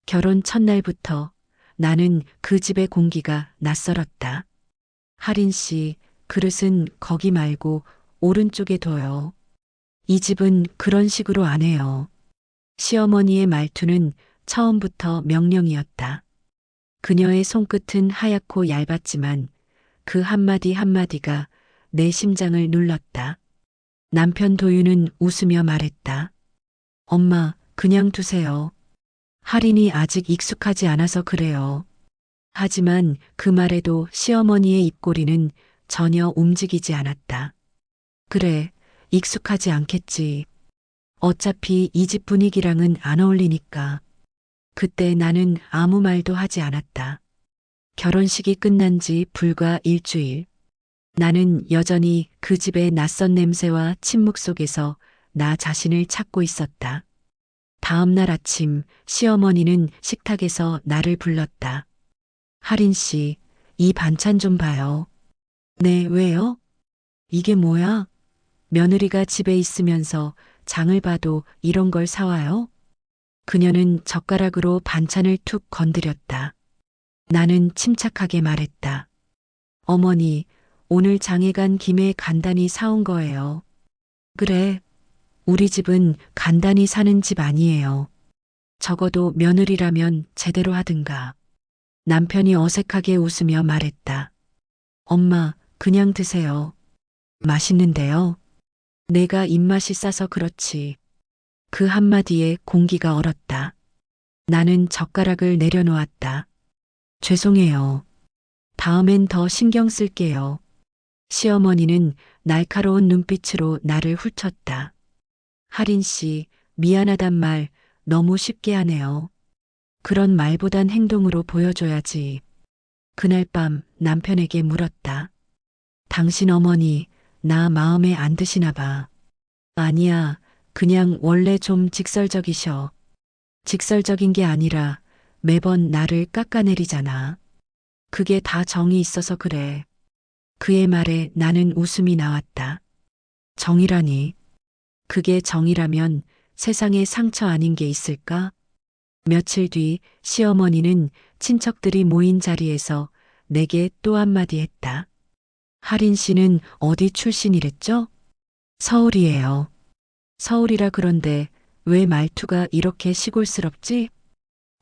결혼 첫날부터 나는 그 집의 공기가 낯설었다. 하린 씨, 그릇은 거기 말고 오른쪽에 둬요. 이 집은 그런 식으로 안 해요. 시어머니의 말투는 처음부터 명령이었다. 그녀의 손끝은 하얗고 얇았지만 그 한마디 한마디가 내 심장을 눌렀다. 남편 도윤은 웃으며 말했다. 엄마, 그냥 두세요. 할인이 아직 익숙하지 않아서 그래요. 하지만 그 말에도 시어머니의 입꼬리는 전혀 움직이지 않았다. 그래, 익숙하지 않겠지. 어차피 이 집 분위기랑은 안 어울리니까. 그때 나는 아무 말도 하지 않았다. 결혼식이 끝난 지 불과 일주일. 나는 여전히 그 집의 낯선 냄새와 침묵 속에서 나 자신을 찾고 있었다. 다음 날 아침 시어머니는 식탁에서 나를 불렀다. 하린 씨, 이 반찬 좀 봐요. 네, 왜요? 이게 뭐야? 며느리가 집에 있으면서 장을 봐도 이런 걸 사와요? 그녀는 젓가락으로 반찬을 툭 건드렸다. 나는 침착하게 말했다. 어머니, 오늘 장에 간 김에 간단히 사온 거예요. 그래, 우리 집은 간단히 사는 집 아니에요. 적어도 며느리라면 제대로 하든가. 남편이 어색하게 웃으며 말했다. 엄마, 그냥 드세요. 맛있는데요. 내가 입맛이 싸서 그렇지. 그 한마디에 공기가 얼었다. 나는 젓가락을 내려놓았다. 죄송해요. 다음엔 더 신경 쓸게요. 시어머니는 날카로운 눈빛으로 나를 훑쳤다. 하린 씨, 미안하단 말 너무 쉽게 하네요. 그런 말보단 행동으로 보여줘야지. 그날 밤 남편에게 물었다. 당신 어머니, 나 마음에 안 드시나 봐. 아니야, 그냥 원래 좀 직설적이셔. 직설적인 게 아니라 매번 나를 깎아내리잖아. 그게 다 정이 있어서 그래. 그의 말에 나는 웃음이 나왔다. 정이라니. 그게 정이라면 세상에 상처 아닌 게 있을까? 며칠 뒤 시어머니는 친척들이 모인 자리에서 내게 또 한마디 했다. 하린 씨는 어디 출신이랬죠? 서울이에요. 서울이라 그런데 왜 말투가 이렇게 시골스럽지?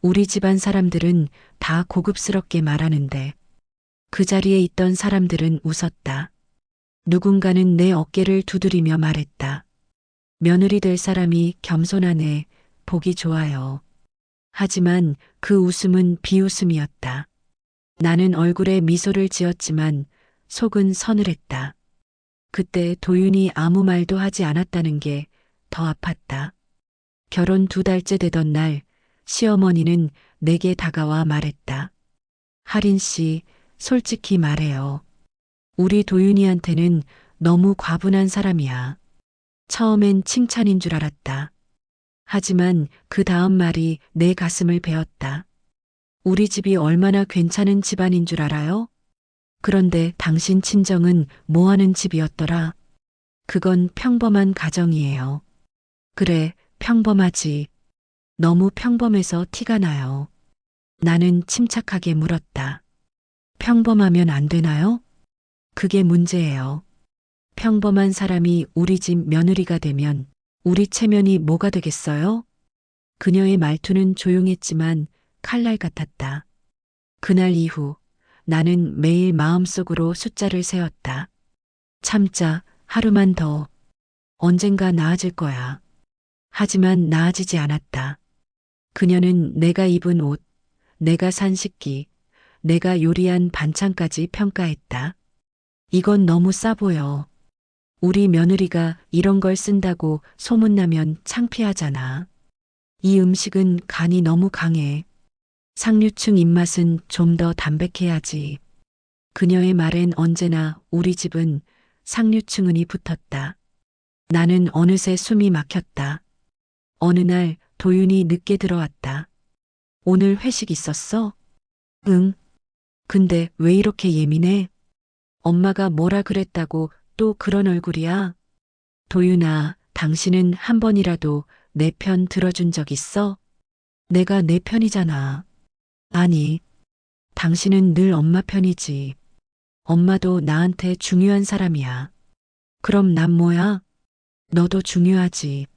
우리 집안 사람들은 다 고급스럽게 말하는데 그 자리에 있던 사람들은 웃었다. 누군가는 내 어깨를 두드리며 말했다. 며느리 될 사람이 겸손하네. 보기 좋아요. 하지만 그 웃음은 비웃음이었다. 나는 얼굴에 미소를 지었지만 속은 서늘했다. 그때 도윤이 아무 말도 하지 않았다는 게 더 아팠다. 결혼 2달째 되던 날 시어머니는 내게 다가와 말했다. 하린 씨, 솔직히 말해요. 우리 도윤이한테는 너무 과분한 사람이야. 처음엔 칭찬인 줄 알았다. 하지만 그 다음 말이 내 가슴을 베었다. 우리 집이 얼마나 괜찮은 집안인 줄 알아요? 그런데 당신 친정은 뭐 하는 집이었더라? 그건 평범한 가정이에요. 그래, 평범하지. 너무 평범해서 티가 나요. 나는 침착하게 물었다. 평범하면 안 되나요? 그게 문제예요. 평범한 사람이 우리 집 며느리가 되면 우리 체면이 뭐가 되겠어요? 그녀의 말투는 조용했지만 칼날 같았다. 그날 이후 나는 매일 마음속으로 숫자를 세웠다. 참자, 하루만 더. 언젠가 나아질 거야. 하지만 나아지지 않았다. 그녀는 내가 입은 옷, 내가 산 식기, 내가 요리한 반찬까지 평가했다. 이건 너무 싸 보여. 우리 며느리가 이런 걸 쓴다고 소문나면 창피하잖아. 이 음식은 간이 너무 강해. 상류층 입맛은 좀 더 담백해야지. 그녀의 말엔 언제나 우리 집은 상류층은이 붙었다. 나는 어느새 숨이 막혔다. 어느 날 도윤이 늦게 들어왔다. 오늘 회식 있었어? 응. 근데 왜 이렇게 예민해? 엄마가 뭐라 그랬다고 또 그런 얼굴이야? 도윤아, 당신은 한 번이라도 내 편 들어준 적 있어? 내가 내 편이잖아. 아니, 당신은 늘 엄마 편이지. 엄마도 나한테 중요한 사람이야. 그럼 난 뭐야? 너도 중요하지.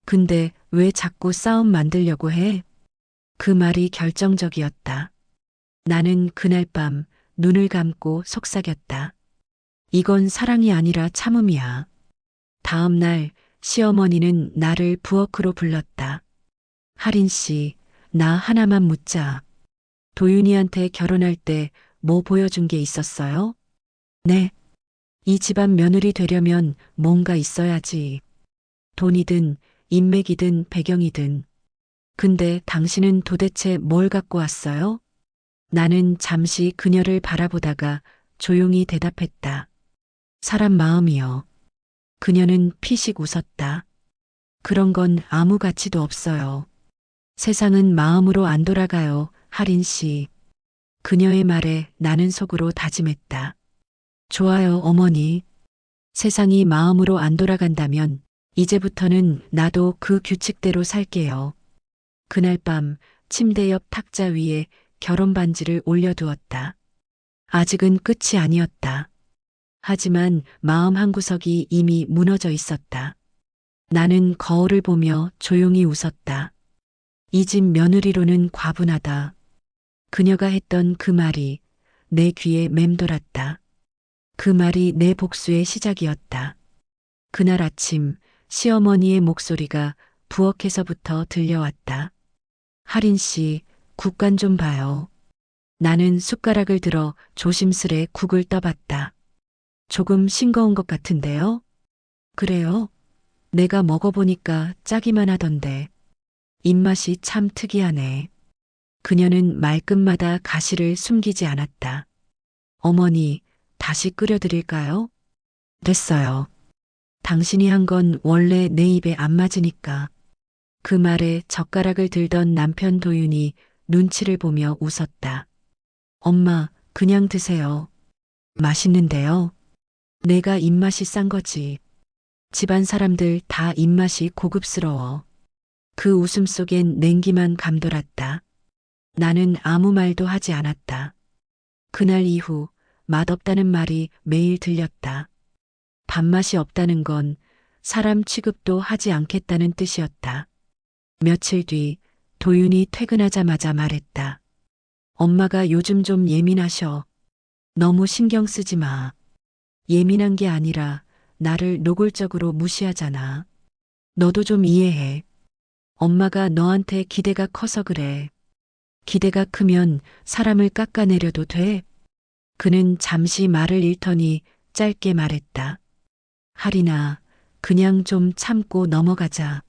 근데 왜 자꾸 싸움 만들려고 해? 그 말이 결정적이었다. 나는 그날 밤 눈을 감고 속삭였다. 이건 사랑이 아니라 참음이야. 다음 날 시어머니는 나를 부엌으로 불렀다. 하린 씨, 나 하나만 묻자. 도윤이한테 결혼할 때 뭐 보여준 게 있었어요? 네. 이 집안 며느리 되려면 뭔가 있어야지. 돈이든 인맥이든 배경이든. 근데 당신은 도대체 뭘 갖고 왔어요? 나는 잠시 그녀를 바라보다가 조용히 대답했다. 사람 마음이요. 그녀는 피식 웃었다. 그런 건 아무 가치도 없어요. 세상은 마음으로 안 돌아가요, 하린 씨. 그녀의 말에 나는 속으로 다짐했다. 좋아요, 어머니. 세상이 마음으로 안 돌아간다면 이제부터는 나도 그 규칙대로 살게요. 그날 밤 침대 옆 탁자 위에 결혼 반지를 올려두었다. 아직은 끝이 아니었다. 하지만 마음 한구석이 이미 무너져 있었다. 나는 거울을 보며 조용히 웃었다. 이 집 며느리로는 과분하다. 그녀가 했던 그 말이 내 귀에 맴돌았다. 그 말이 내 복수의 시작이었다. 그날 아침 시어머니의 목소리가 부엌에서부터 들려왔다. 하린 씨, 국간 좀 봐요. 나는 숟가락을 들어 조심스레 국을 떠봤다. 조금 싱거운 것 같은데요? 그래요? 내가 먹어보니까 짜기만 하던데. 입맛이 참 특이하네. 그녀는 말끝마다 가시를 숨기지 않았다. 어머니, 다시 끓여드릴까요? 됐어요. 당신이 한 건 원래 내 입에 안 맞으니까. 그 말에 젓가락을 들던 남편 도윤이 눈치를 보며 웃었다. 엄마, 그냥 드세요. 맛있는데요. 내가 입맛이 싼 거지. 집안 사람들 다 입맛이 고급스러워. 그 웃음 속엔 냉기만 감돌았다. 나는 아무 말도 하지 않았다. 그날 이후 맛없다는 말이 매일 들렸다. 밥맛이 없다는 건 사람 취급도 하지 않겠다는 뜻이었다. 며칠 뒤 도윤이 퇴근하자마자 말했다. 엄마가 요즘 좀 예민하셔. 너무 신경 쓰지 마. 예민한 게 아니라 나를 노골적으로 무시하잖아. 너도 좀 이해해. 엄마가 너한테 기대가 커서 그래. 기대가 크면 사람을 깎아내려도 돼. 그는 잠시 말을 잃더니 짧게 말했다. 하리나, 그냥 좀 참고 넘어가자.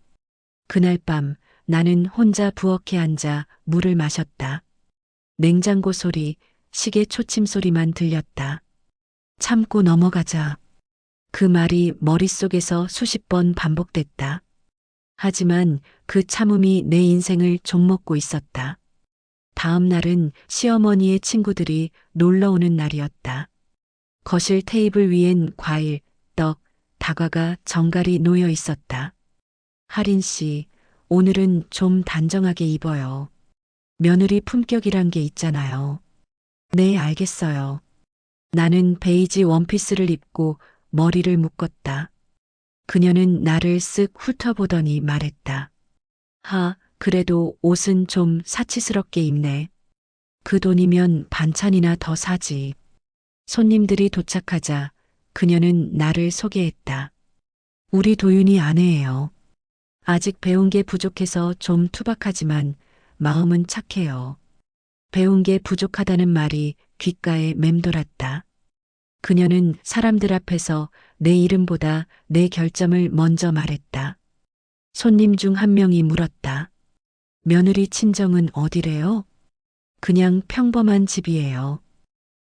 그날 밤 나는 혼자 부엌에 앉아 물을 마셨다. 냉장고 소리, 시계 초침 소리만 들렸다. 참고 넘어가자. 그 말이 머릿속에서 수십 번 반복됐다. 하지만 그 참음이 내 인생을 좀먹고 있었다. 다음 날은 시어머니의 친구들이 놀러 오는 날이었다. 거실 테이블 위엔 과일, 떡, 다과가 정갈이 놓여 있었다. 하린 씨, 오늘은 좀 단정하게 입어요. 며느리 품격이란 게 있잖아요. 네, 알겠어요. 나는 베이지 원피스를 입고 머리를 묶었다. 그녀는 나를 쓱 훑어보더니 말했다. 그래도 옷은 좀 사치스럽게 입네. 그 돈이면 반찬이나 더 사지. 손님들이 도착하자 그녀는 나를 소개했다. 우리 도윤이 아내예요. 아직 배운 게 부족해서 좀 투박하지만 마음은 착해요. 배운 게 부족하다는 말이 귓가에 맴돌았다. 그녀는 사람들 앞에서 내 이름보다 내 결점을 먼저 말했다. 손님 중 한 명이 물었다. 며느리 친정은 어디래요? 그냥 평범한 집이에요.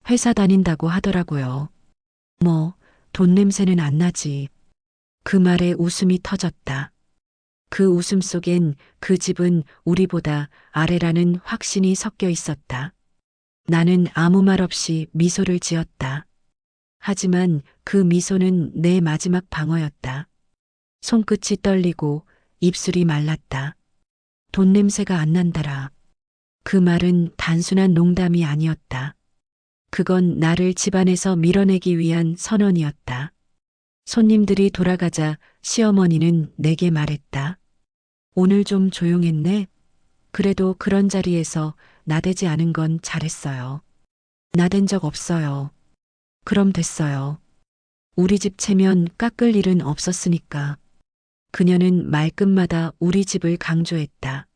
회사 다닌다고 하더라고요. 뭐, 돈 냄새는 안 나지. 그 말에 웃음이 터졌다. 그 웃음 속엔 그 집은 우리보다 아래라는 확신이 섞여 있었다. 나는 아무 말 없이 미소를 지었다. 하지만 그 미소는 내 마지막 방어였다. 손끝이 떨리고 입술이 말랐다. 돈 냄새가 안 난다라. 그 말은 단순한 농담이 아니었다. 그건 나를 집안에서 밀어내기 위한 선언이었다. 손님들이 돌아가자 시어머니는 내게 말했다. 오늘 좀 조용했네. 그래도 그런 자리에서 나대지 않은 건 잘했어요. 나댄 적 없어요. 그럼 됐어요. 우리 집 체면 깎을 일은 없었으니까. 그녀는 말끝마다 우리 집을 강조했다.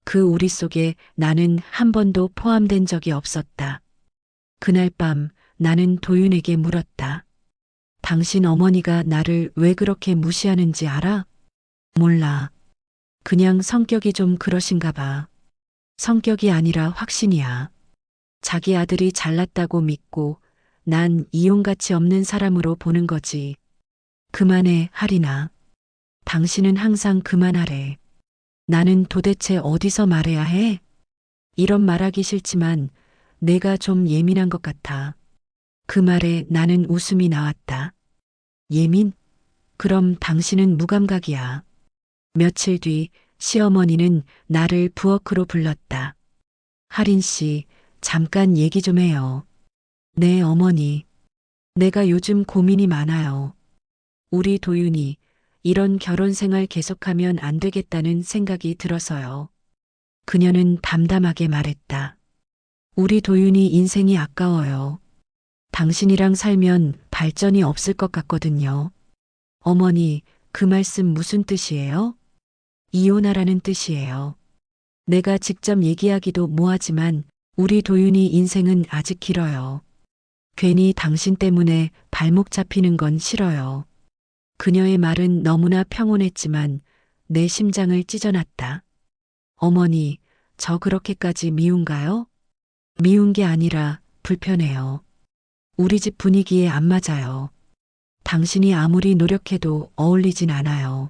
그 우리 속에 나는 한 번도 포함된 적이 없었다. 그날 밤 나는 도윤에게 물었다. 당신 어머니가 나를 왜 그렇게 무시하는지 알아? 몰라. 그냥 성격이 좀 그러신가 봐. 성격이 아니라 확신이야. 자기 아들이 잘났다고 믿고 난 이용가치 없는 사람으로 보는 거지. 그만해, 하리나. 당신은 항상 그만하래. 나는 도대체 어디서 말해야 해? 이런 말하기 싫지만 내가 좀 예민한 것 같아. 그 말에 나는 웃음이 나왔다. 예민? 그럼 당신은 무감각이야. 며칠 뒤 시어머니는 나를 부엌으로 불렀다. 하린 씨, 잠깐 얘기 좀 해요. 네, 어머니. 내가 요즘 고민이 많아요. 우리 도윤이 이런 결혼 생활 계속하면 안 되겠다는 생각이 들어서요. 그녀는 담담하게 말했다. 우리 도윤이 인생이 아까워요. 당신이랑 살면 발전이 없을 것 같거든요. 어머니, 그 말씀 무슨 뜻이에요? 이혼하라는 뜻이에요. 내가 직접 얘기하기도 뭐하지만 우리 도윤이 인생은 아직 길어요. 괜히 당신 때문에 발목 잡히는 건 싫어요. 그녀의 말은 너무나 평온했지만 내 심장을 찢어놨다. 어머니, 저 그렇게까지 미운가요? 미운 게 아니라 불편해요. 우리 집 분위기에 안 맞아요. 당신이 아무리 노력해도 어울리진 않아요.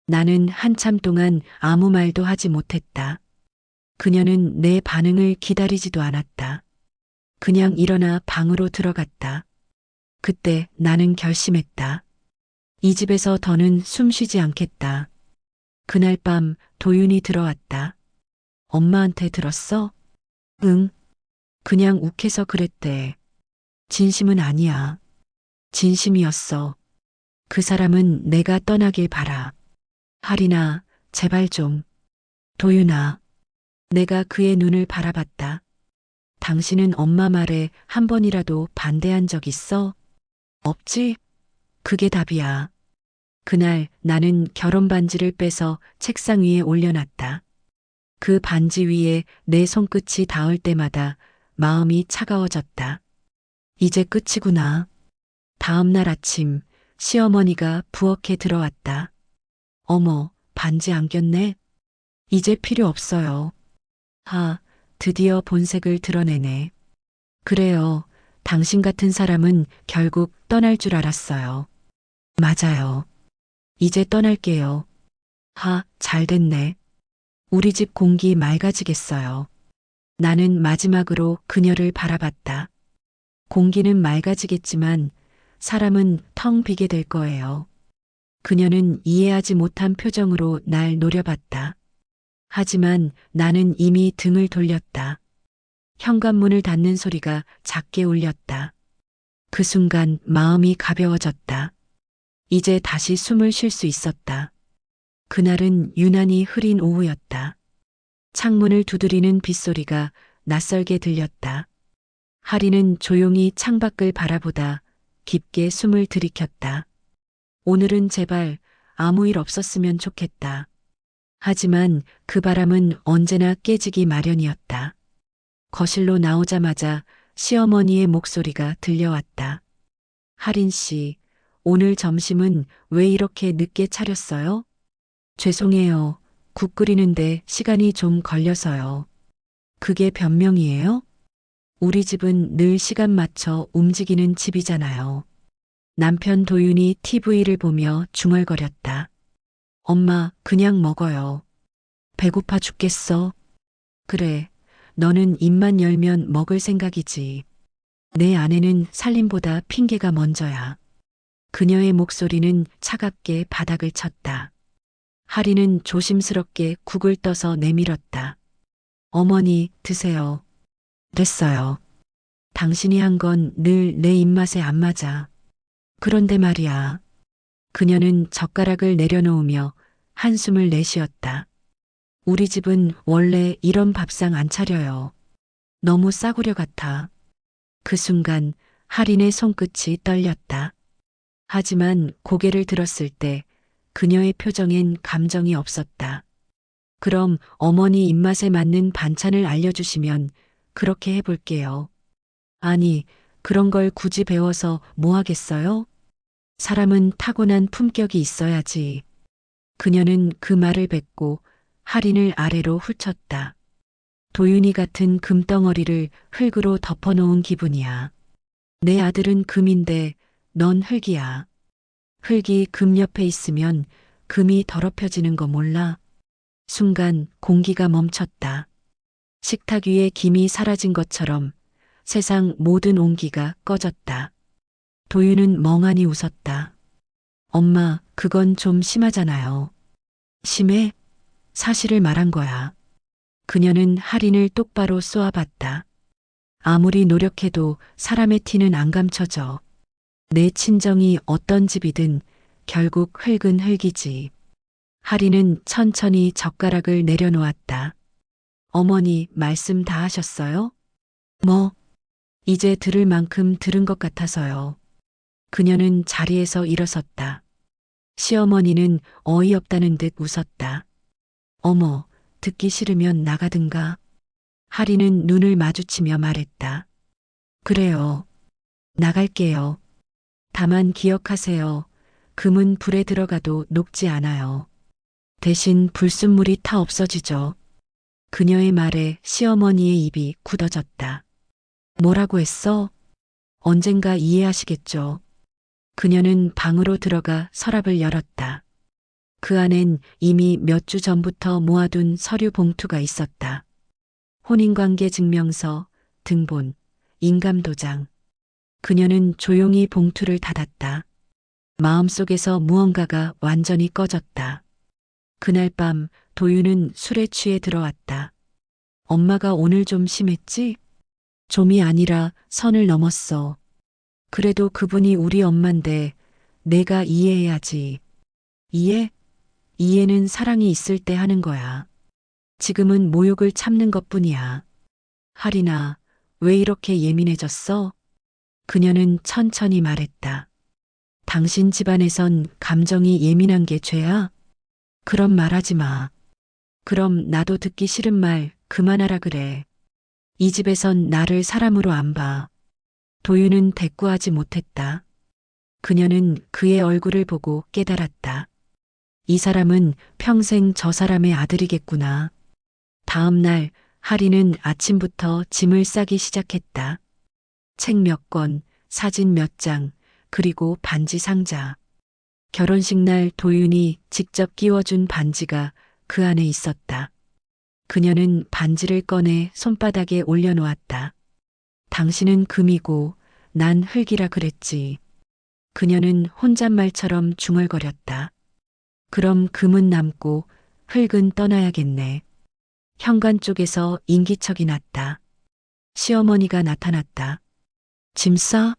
나는 한참 동안 아무 말도 하지 못했다. 그녀는 내 반응을 기다리지도 않았다. 그냥 일어나 방으로 들어갔다. 그때 나는 결심했다. 이 집에서 더는 숨 쉬지 않겠다. 그날 밤 도윤이 들어왔다. 엄마한테 들었어? 응. 그냥 욱해서 그랬대. 진심은 아니야. 진심이었어. 그 사람은 내가 떠나길 바라. 하리나, 제발 좀. 도윤아. 내가 그의 눈을 바라봤다. 당신은 엄마 말에 한 번이라도 반대한 적 있어? 없지? 그게 답이야. 그날 나는 결혼 반지를 빼서 책상 위에 올려놨다. 그 반지 위에 내 손끝이 닿을 때마다 마음이 차가워졌다. 이제 끝이구나. 다음 날 아침 시어머니가 부엌에 들어왔다. 어머, 반지 안 꼈네? 이제 필요 없어요. 드디어 본색을 드러내네. 그래요. 당신 같은 사람은 결국 떠날 줄 알았어요. 맞아요. 이제 떠날게요. 잘 됐네. 우리 집 공기 맑아지겠어요. 나는 마지막으로 그녀를 바라봤다. 공기는 맑아지겠지만 사람은 텅 비게 될 거예요. 그녀는 이해하지 못한 표정으로 날 노려봤다. 하지만 나는 이미 등을 돌렸다. 현관문을 닫는 소리가 작게 울렸다. 그 순간 마음이 가벼워졌다. 이제 다시 숨을 쉴 수 있었다. 그날은 유난히 흐린 오후였다. 창문을 두드리는 빗소리가 낯설게 들렸다. 하리는 조용히 창밖을 바라보다 깊게 숨을 들이켰다. 오늘은 제발 아무 일 없었으면 좋겠다. 하지만 그 바람은 언제나 깨지기 마련이었다. 거실로 나오자마자 시어머니의 목소리가 들려왔다. 하린 씨, 오늘 점심은 왜 이렇게 늦게 차렸어요? 죄송해요. 국 끓이는데 시간이 좀 걸려서요. 그게 변명이에요? 우리 집은 늘 시간 맞춰 움직이는 집이잖아요. 남편 도윤이 TV를 보며 중얼거렸다. 엄마, 그냥 먹어요. 배고파 죽겠어. 그래, 너는 입만 열면 먹을 생각이지. 내 아내는 살림보다 핑계가 먼저야. 그녀의 목소리는 차갑게 바닥을 쳤다. 하리는 조심스럽게 국을 떠서 내밀었다. 어머니, 드세요. 됐어요. 당신이 한 건 늘 내 입맛에 안 맞아. 그런데 말이야. 그녀는 젓가락을 내려놓으며 한숨을 내쉬었다. 우리 집은 원래 이런 밥상 안 차려요. 너무 싸구려 같아. 그 순간 할인의 손끝이 떨렸다. 하지만 고개를 들었을 때 그녀의 표정엔 감정이 없었다. 그럼 어머니 입맛에 맞는 반찬을 알려주시면 그렇게 해볼게요. 아니, 그런 걸 굳이 배워서 뭐 하겠어요? 사람은 타고난 품격이 있어야지. 그녀는 그 말을 뱉고 할인을 아래로 훑쳤다. 도윤이 같은 금덩어리를 흙으로 덮어놓은 기분이야. 내 아들은 금인데 넌 흙이야. 흙이 금 옆에 있으면 금이 더럽혀지는 거 몰라? 순간 공기가 멈췄다. 식탁 위에 김이 사라진 것처럼 세상 모든 온기가 꺼졌다. 도윤은 멍하니 웃었다. 엄마, 그건 좀 심하잖아요. 심해? 사실을 말한 거야. 그녀는 할인을 똑바로 쏘아봤다. 아무리 노력해도 사람의 티는 안 감춰져. 내 친정이 어떤 집이든 결국 흙은 흙이지. 할인은 천천히 젓가락을 내려놓았다. 어머니, 말씀 다 하셨어요? 뭐, 이제 들을 만큼 들은 것 같아서요. 그녀는 자리에서 일어섰다. 시어머니는 어이없다는 듯 웃었다. 어머, 듣기 싫으면 나가든가. 할인은 눈을 마주치며 말했다. 그래요. 나갈게요. 다만 기억하세요. 금은 불에 들어가도 녹지 않아요. 대신 불순물이 타 없어지죠. 그녀의 말에 시어머니의 입이 굳어졌다. 뭐라고 했어? 언젠가 이해하시겠죠. 그녀는 방으로 들어가 서랍을 열었다. 그 안엔 이미 몇 주 전부터 모아둔 서류 봉투가 있었다. 혼인관계 증명서, 등본, 인감도장. 그녀는 조용히 봉투를 닫았다. 마음속에서 무언가가 완전히 꺼졌다. 그날 밤 도윤은 술에 취해 들어왔다. 엄마가 오늘 좀 심했지? 좀이 아니라 선을 넘었어. 그래도 그분이 우리 엄만데 내가 이해해야지. 이해? 이해는 사랑이 있을 때 하는 거야. 지금은 모욕을 참는 것뿐이야. 할인아, 왜 이렇게 예민해졌어? 그녀는 천천히 말했다. 당신 집안에선 감정이 예민한 게 죄야? 그런 말 하지 마. 그럼 나도 듣기 싫은 말 그만하라 그래. 이 집에선 나를 사람으로 안 봐. 도윤은 대꾸하지 못했다. 그녀는 그의 얼굴을 보고 깨달았다. 이 사람은 평생 저 사람의 아들이겠구나. 다음 날 할인은 아침부터 짐을 싸기 시작했다. 책 몇 권, 사진 몇 장, 그리고 반지 상자. 결혼식 날 도윤이 직접 끼워준 반지가 그 안에 있었다. 그녀는 반지를 꺼내 손바닥에 올려놓았다. 당신은 금이고 난 흙이라 그랬지. 그녀는 혼잣말처럼 중얼거렸다. 그럼 금은 남고 흙은 떠나야겠네. 현관 쪽에서 인기척이 났다. 시어머니가 나타났다. 짐 싸?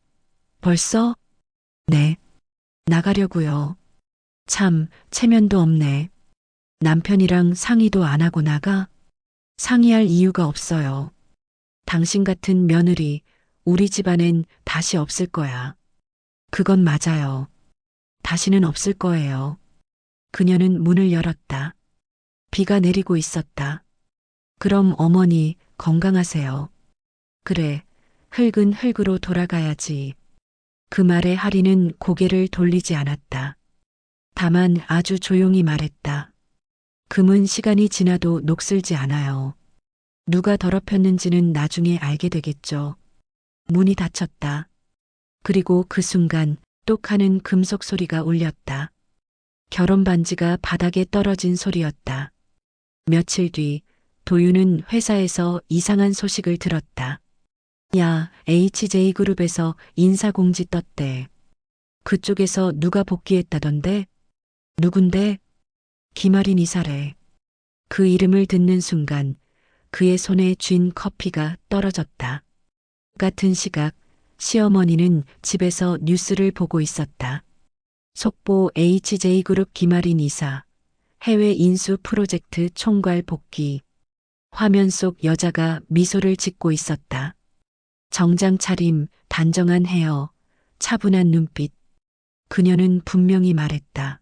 벌써? 네. 나가려고요. 참, 체면도 없네. 남편이랑 상의도 안 하고 나가? 상의할 이유가 없어요. 당신 같은 며느리 우리 집안엔 다시 없을 거야. 그건 맞아요. 다시는 없을 거예요. 그녀는 문을 열었다. 비가 내리고 있었다. 그럼 어머니 건강하세요. 그래, 흙은 흙으로 돌아가야지. 그 말에 할인은 고개를 돌리지 않았다. 다만 아주 조용히 말했다. 금은 시간이 지나도 녹슬지 않아요. 누가 더럽혔는지는 나중에 알게 되겠죠. 문이 닫혔다. 그리고 그 순간 똑하는 금속 소리가 울렸다. 결혼 반지가 바닥에 떨어진 소리였다. 며칠 뒤 도윤은 회사에서 이상한 소식을 들었다. 야, HJ그룹에서 인사공지 떴대. 그쪽에서 누가 복귀했다던데? 누군데? 김아린 이사래. 그 이름을 듣는 순간 그의 손에 쥔 커피가 떨어졌다. 같은 시각 시어머니는 집에서 뉴스를 보고 있었다. 속보 HJ그룹 김아린 이사, 해외 인수 프로젝트 총괄 복귀. 화면 속 여자가 미소를 짓고 있었다. 정장 차림, 단정한 헤어, 차분한 눈빛. 그녀는 분명히 말했다.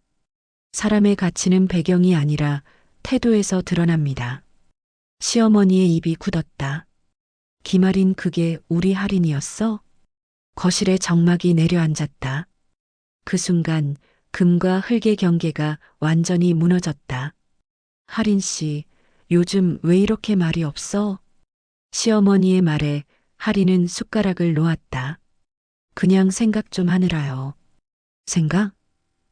사람의 가치는 배경이 아니라 태도에서 드러납니다. 시어머니의 입이 굳었다. 김아린 그게 우리 할인이었어? 거실에 정막이 내려앉았다. 그 순간 금과 흙의 경계가 완전히 무너졌다. 할인 씨, 요즘 왜 이렇게 말이 없어? 시어머니의 말에 할인은 숟가락을 놓았다. 그냥 생각 좀 하느라요. 생각?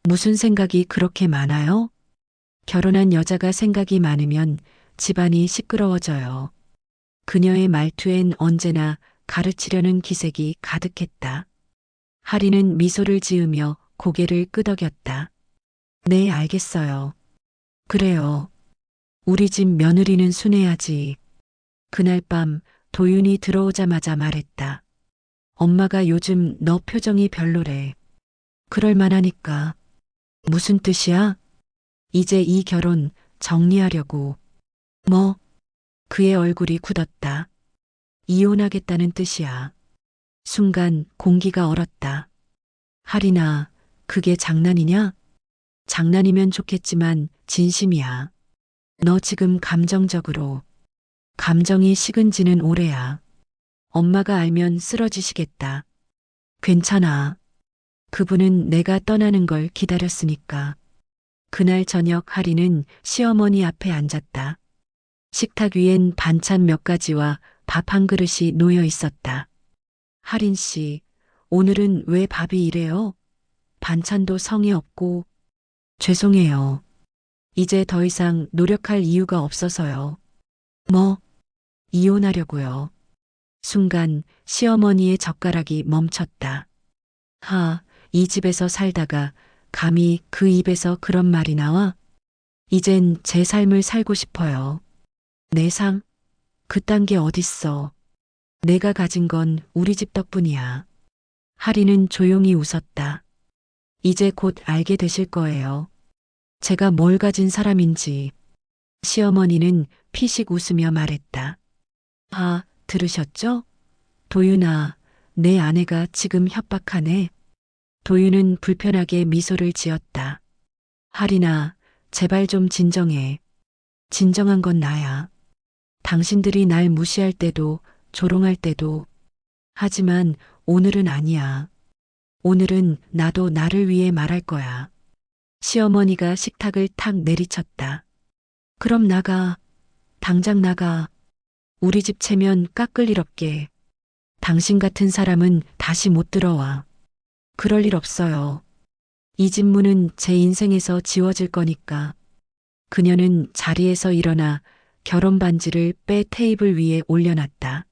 무슨 생각이 그렇게 많아요? 결혼한 여자가 생각이 많으면 집안이 시끄러워져요. 그녀의 말투엔 언제나 가르치려는 기색이 가득했다. 할인은 미소를 지으며 고개를 끄덕였다. 네, 알겠어요. 그래요. 우리 집 며느리는 순해야지. 그날 밤 도윤이 들어오자마자 말했다. 엄마가 요즘 너 표정이 별로래. 그럴 만하니까. 무슨 뜻이야? 이제 이 결혼 정리하려고. 뭐? 그의 얼굴이 굳었다. 이혼하겠다는 뜻이야. 순간 공기가 얼었다. 할인아, 그게 장난이냐? 장난이면 좋겠지만 진심이야. 너 지금 감정적으로. 감정이 식은 지는 오래야. 엄마가 알면 쓰러지시겠다. 괜찮아. 그분은 내가 떠나는 걸 기다렸으니까. 그날 저녁 할인은 시어머니 앞에 앉았다. 식탁 위엔 반찬 몇 가지와 밥 한 그릇이 놓여 있었다. 할인 씨, 오늘은 왜 밥이 이래요? 반찬도 성의 없고. 죄송해요. 이제 더 이상 노력할 이유가 없어서요. 뭐? 이혼하려고요. 순간 시어머니의 젓가락이 멈췄다. 이 집에서 살다가 감히 그 입에서 그런 말이 나와? 이젠 제 삶을 살고 싶어요. 내 삶? 그딴 게 어딨어. 내가 가진 건 우리 집 덕분이야. 할인은 조용히 웃었다. 이제 곧 알게 되실 거예요. 제가 뭘 가진 사람인지. 시어머니는 피식 웃으며 말했다. 들으셨죠? 도윤아, 내 아내가 지금 협박하네. 도윤은 불편하게 미소를 지었다. 할인아, 제발 좀 진정해. 진정한 건 나야. 당신들이 날 무시할 때도 조롱할 때도. 하지만 오늘은 아니야. 오늘은 나도 나를 위해 말할 거야. 시어머니가 식탁을 탁 내리쳤다. 그럼 나가. 당장 나가. 우리 집 체면 깎을 일 없게. 당신 같은 사람은 다시 못 들어와. 그럴 일 없어요. 이 집 문은 제 인생에서 지워질 거니까. 그녀는 자리에서 일어나 결혼 반지를 빼 테이블 위에 올려놨다.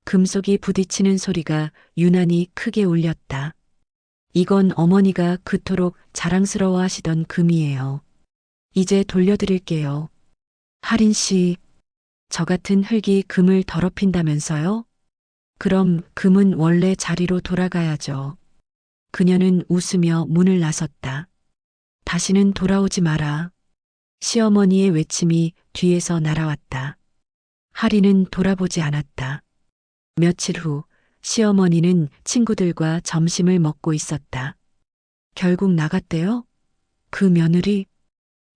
금속이 부딪히는 소리가 유난히 크게 울렸다. 이건 어머니가 그토록 자랑스러워 하시던 금이에요. 이제 돌려드릴게요. 할인 씨, 저 같은 흙이 금을 더럽힌다면서요? 그럼 금은 원래 자리로 돌아가야죠. 그녀는 웃으며 문을 나섰다. 다시는 돌아오지 마라. 시어머니의 외침이 뒤에서 날아왔다. 할인은 돌아보지 않았다. 며칠 후 시어머니는 친구들과 점심을 먹고 있었다. 결국 나갔대요? 그 며느리?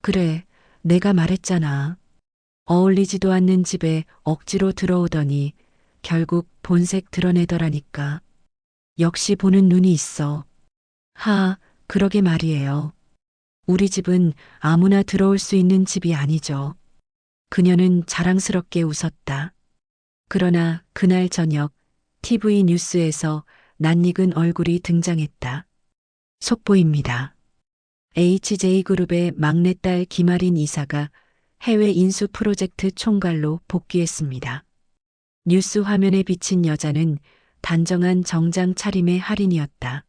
그래, 내가 말했잖아. 어울리지도 않는 집에 억지로 들어오더니 결국 본색 드러내더라니까. 역시 보는 눈이 있어. 그러게 말이에요. 우리 집은 아무나 들어올 수 있는 집이 아니죠. 그녀는 자랑스럽게 웃었다. 그러나 그날 저녁 TV 뉴스에서 낯익은 얼굴이 등장했다. 속보입니다. HJ그룹의 막내딸 김아린 이사가 해외 인수 프로젝트 총괄로 복귀했습니다. 뉴스 화면에 비친 여자는 단정한 정장 차림의 할인이었다.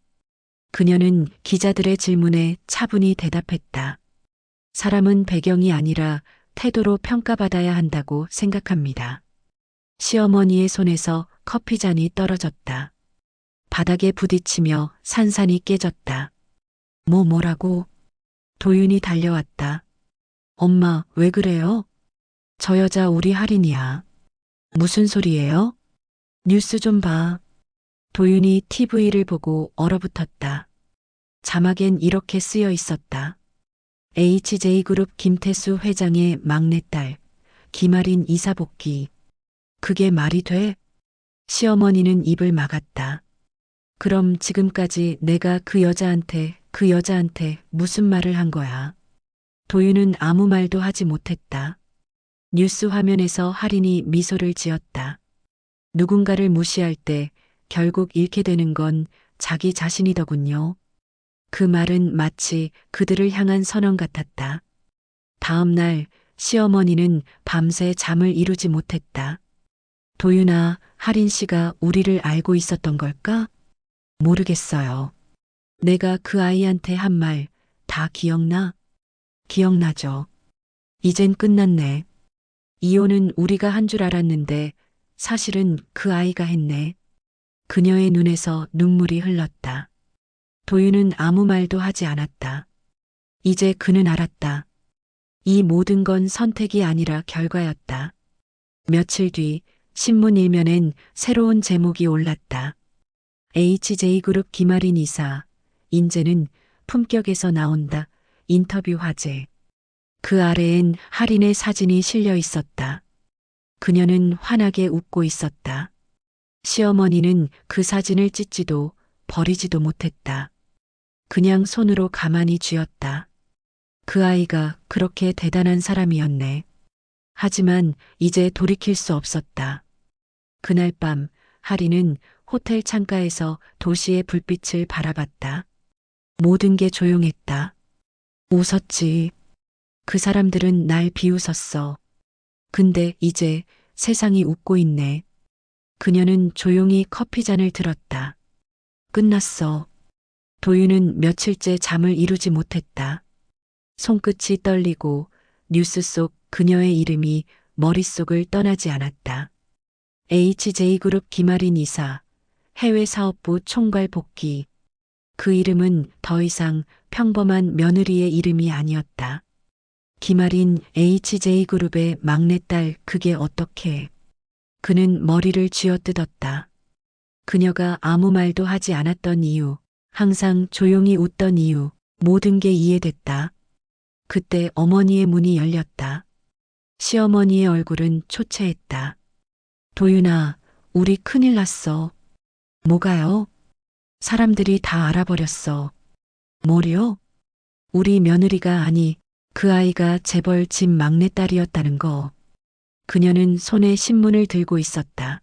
그녀는 기자들의 질문에 차분히 대답했다. 사람은 배경이 아니라 태도로 평가받아야 한다고 생각합니다. 시어머니의 손에서 커피잔이 떨어졌다. 바닥에 부딪히며 산산이 깨졌다. 뭐라고? 도윤이 달려왔다. 엄마, 왜 그래요? 저 여자 우리 할인이야. 무슨 소리예요? 뉴스 좀 봐. 도윤이 TV를 보고 얼어붙었다. 자막엔 이렇게 쓰여 있었다. HJ그룹 김태수 회장의 막내딸, 김아린 이사 복귀. 그게 말이 돼? 시어머니는 입을 막았다. 그럼 지금까지 내가 그 여자한테 무슨 말을 한 거야? 도윤은 아무 말도 하지 못했다. 뉴스 화면에서 할인이 미소를 지었다. 누군가를 무시할 때 결국 잃게 되는 건 자기 자신이더군요. 그 말은 마치 그들을 향한 선언 같았다. 다음 날 시어머니는 밤새 잠을 이루지 못했다. 도윤아, 할인 씨가 우리를 알고 있었던 걸까? 모르겠어요. 내가 그 아이한테 한 말 다 기억나? 기억나죠. 이젠 끝났네. 이혼은 우리가 한 줄 알았는데 사실은 그 아이가 했네. 그녀의 눈에서 눈물이 흘렀다. 도윤은 아무 말도 하지 않았다. 이제 그는 알았다. 이 모든 건 선택이 아니라 결과였다. 며칠 뒤 신문 일면엔 새로운 제목이 올랐다. HJ그룹 김아린 이사, 인재는 품격에서 나온다. 인터뷰 화제. 그 아래엔 할인의 사진이 실려 있었다. 그녀는 환하게 웃고 있었다. 시어머니는 그 사진을 찢지도 버리지도 못했다. 그냥 손으로 가만히 쥐었다. 그 아이가 그렇게 대단한 사람이었네. 하지만 이제 돌이킬 수 없었다. 그날 밤 할인은 호텔 창가에서 도시의 불빛을 바라봤다. 모든 게 조용했다. 웃었지. 그 사람들은 날 비웃었어. 근데 이제 세상이 웃고 있네. 그녀는 조용히 커피잔을 들었다. 끝났어. 도윤은 며칠째 잠을 이루지 못했다. 손끝이 떨리고 뉴스 속 그녀의 이름이 머릿속을 떠나지 않았다. HJ그룹 김아린 이사, 해외 사업부 총괄 복귀. 그 이름은 더 이상 평범한 며느리의 이름이 아니었다. 김아린 HJ그룹의 막내딸, 그게 어떻게. 그는 머리를 쥐어뜯었다. 그녀가 아무 말도 하지 않았던 이유, 항상 조용히 웃던 이유, 모든 게 이해됐다. 그때 어머니의 문이 열렸다. 시어머니의 얼굴은 초췌했다. 도윤아, 우리 큰일 났어. 뭐가요? 사람들이 다 알아버렸어. 뭐요? 우리 며느리가, 아니, 그 아이가 재벌 집 막내딸이었다는 거. 그녀는 손에 신문을 들고 있었다.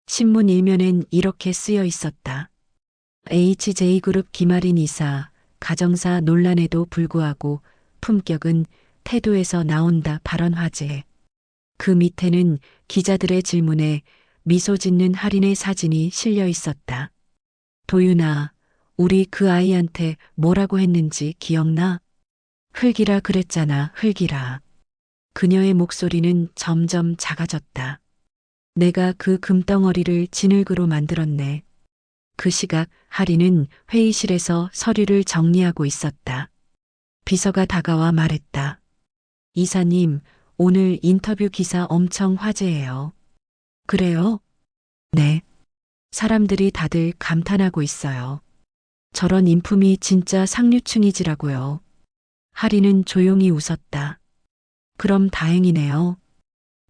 신문 일면엔 이렇게 쓰여 있었다. HJ그룹 김아린 이사, 가정사 논란에도 불구하고 품격은 태도에서 나온다. 발언 화제. 그 밑에는 기자들의 질문에 미소 짓는 할인의 사진이 실려 있었다. 도윤아, 우리 그 아이한테 뭐라고 했는지 기억나? 흙이라 그랬잖아, 흙이라. 그녀의 목소리는 점점 작아졌다. 내가 그 금덩어리를 진흙으로 만들었네. 그 시각 할인은 회의실에서 서류를 정리하고 있었다. 비서가 다가와 말했다. 이사님, 오늘 인터뷰 기사 엄청 화제예요. 그래요? 네. 사람들이 다들 감탄하고 있어요. 저런 인품이 진짜 상류층이지라고요. 할인은 조용히 웃었다. 그럼 다행이네요.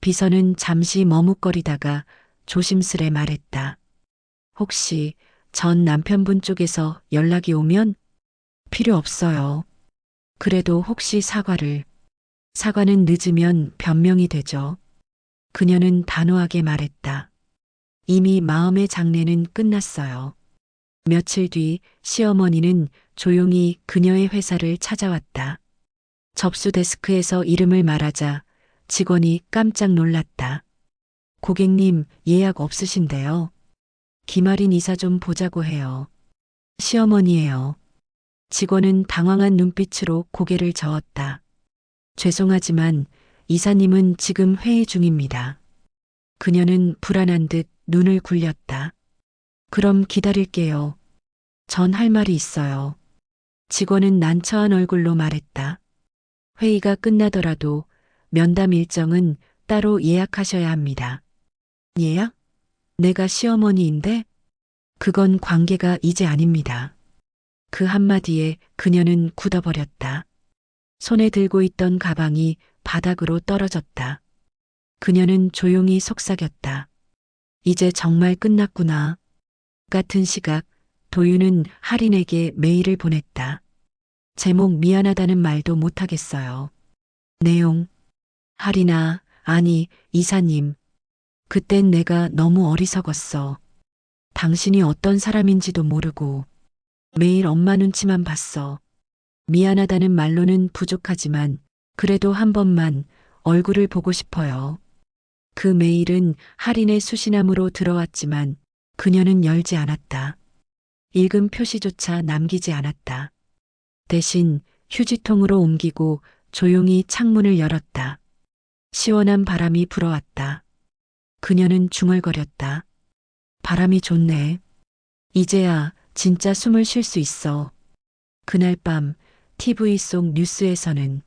비서는 잠시 머뭇거리다가 조심스레 말했다. 혹시 전 남편분 쪽에서 연락이 오면? 필요 없어요. 그래도 혹시 사과를. 사과는 늦으면 변명이 되죠. 그녀는 단호하게 말했다. 이미 마음의 장례는 끝났어요. 며칠 뒤 시어머니는 조용히 그녀의 회사를 찾아왔다. 접수 데스크에서 이름을 말하자 직원이 깜짝 놀랐다. 고객님, 예약 없으신데요. 김아린 이사 좀 보자고 해요. 시어머니예요. 직원은 당황한 눈빛으로 고개를 저었다. 죄송하지만 이사님은 지금 회의 중입니다. 그녀는 불안한 듯 눈을 굴렸다. 그럼 기다릴게요. 전 할 말이 있어요. 직원은 난처한 얼굴로 말했다. 회의가 끝나더라도 면담 일정은 따로 예약하셔야 합니다. 예약? 내가 시어머니인데? 그건 관계가 이제 아닙니다. 그 한마디에 그녀는 굳어버렸다. 손에 들고 있던 가방이 바닥으로 떨어졌다. 그녀는 조용히 속삭였다. 이제 정말 끝났구나. 같은 시각 도윤은 할인에게 메일을 보냈다. 제목 미안하다는 말도 못하겠어요. 내용. 할인아, 아니, 이사님. 그땐 내가 너무 어리석었어. 당신이 어떤 사람인지도 모르고 매일 엄마 눈치만 봤어. 미안하다는 말로는 부족하지만 그래도 한 번만 얼굴을 보고 싶어요. 그 메일은 할인의 수신함으로 들어왔지만 그녀는 열지 않았다. 읽음 표시조차 남기지 않았다. 대신 휴지통으로 옮기고 조용히 창문을 열었다. 시원한 바람이 불어왔다. 그녀는 중얼거렸다. 바람이 좋네. 이제야 진짜 숨을 쉴 수 있어. 그날 밤 TV 속 뉴스에서는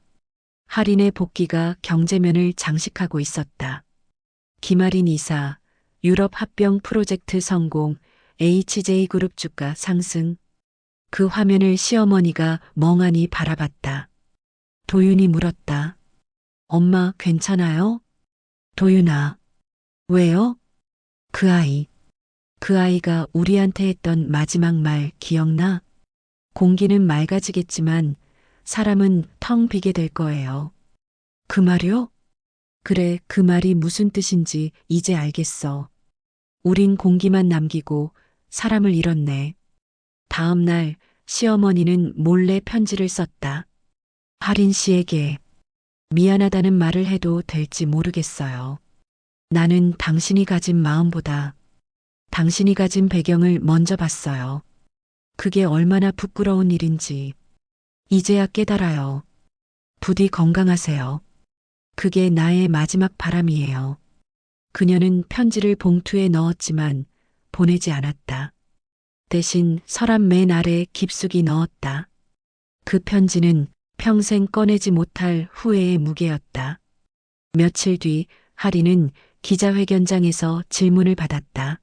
할인의 복귀가 경제면을 장식하고 있었다. 김할인 이사, 유럽 합병 프로젝트 성공, HJ그룹 주가 상승. 그 화면을 시어머니가 멍하니 바라봤다. 도윤이 물었다. 엄마 괜찮아요? 도윤아. 왜요? 그 아이. 그 아이가 우리한테 했던 마지막 말 기억나? 공기는 맑아지겠지만 사람은 텅 비게 될 거예요. 그 말이요? 그래, 그 말이 무슨 뜻인지 이제 알겠어. 우린 공기만 남기고 사람을 잃었네. 다음 날 시어머니는 몰래 편지를 썼다. 할인 씨에게 미안하다는 말을 해도 될지 모르겠어요. 나는 당신이 가진 마음보다 당신이 가진 배경을 먼저 봤어요. 그게 얼마나 부끄러운 일인지 이제야 깨달아요. 부디 건강하세요. 그게 나의 마지막 바람이에요. 그녀는 편지를 봉투에 넣었지만 보내지 않았다. 대신 서랍 맨 아래 깊숙이 넣었다. 그 편지는 평생 꺼내지 못할 후회의 무게였다. 며칠 뒤 할인은 기자회견장에서 질문을 받았다.